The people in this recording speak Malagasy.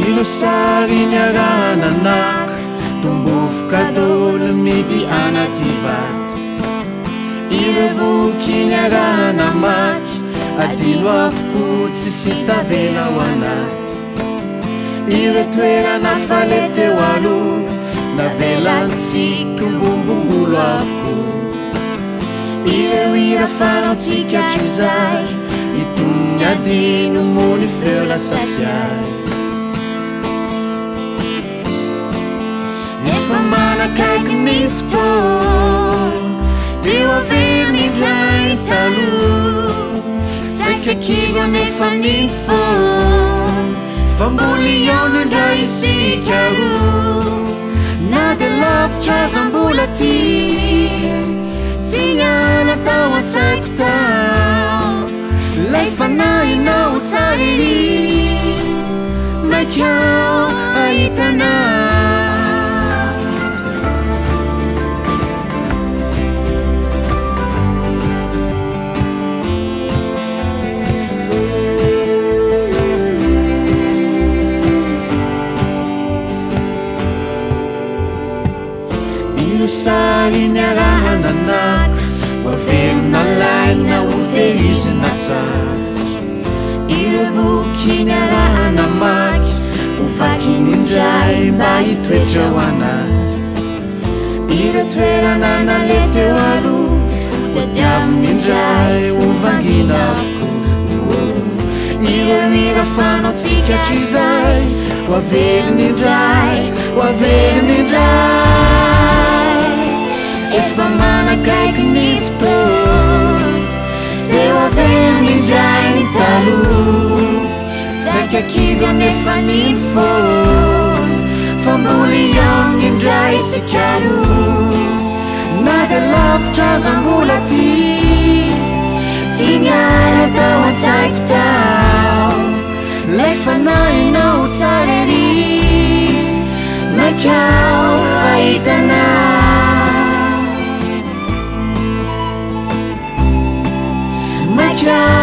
Ilosariniarananak tumbofoka dolo mety anaty vato Irevoky-niaranamaky adilo avoko tsy sitavela ao anaty Ire toerana faleteo aloha navelantsika mbombongolo avoko Ireo ira fanaotsika trizay itony adino mony feo lasatsiay Efa manakaiky ny fotoa Deo averiny indray taloha Saika kiva nefa ny foa Fa mbola iona indray isika roa Na de lavitra aza mbola ty Tsy niala tao an-tsaiko tao Lay fanahinao tsara ery Maikao ahitanao Ilosariniarananaka wavelona laina hotehizyna tsara Irevoky-niaranamaky hovakiny indray mba hitoetra ao anaty Ire toerana naleteo aloha tadiaviny indray hovangina avoko Ire ira fanaotsika trizay wavelony indray Efa manakaiky ny fotoa Deo averiny indray ny taloha Saika kiva nefa ny foa Fa mbola iona indray isika roa Na de lavitra aza mbola ty Tsy niala tao an-tsaiko tao Lay fanahinao tsara ery Maikao ahitanao Maikao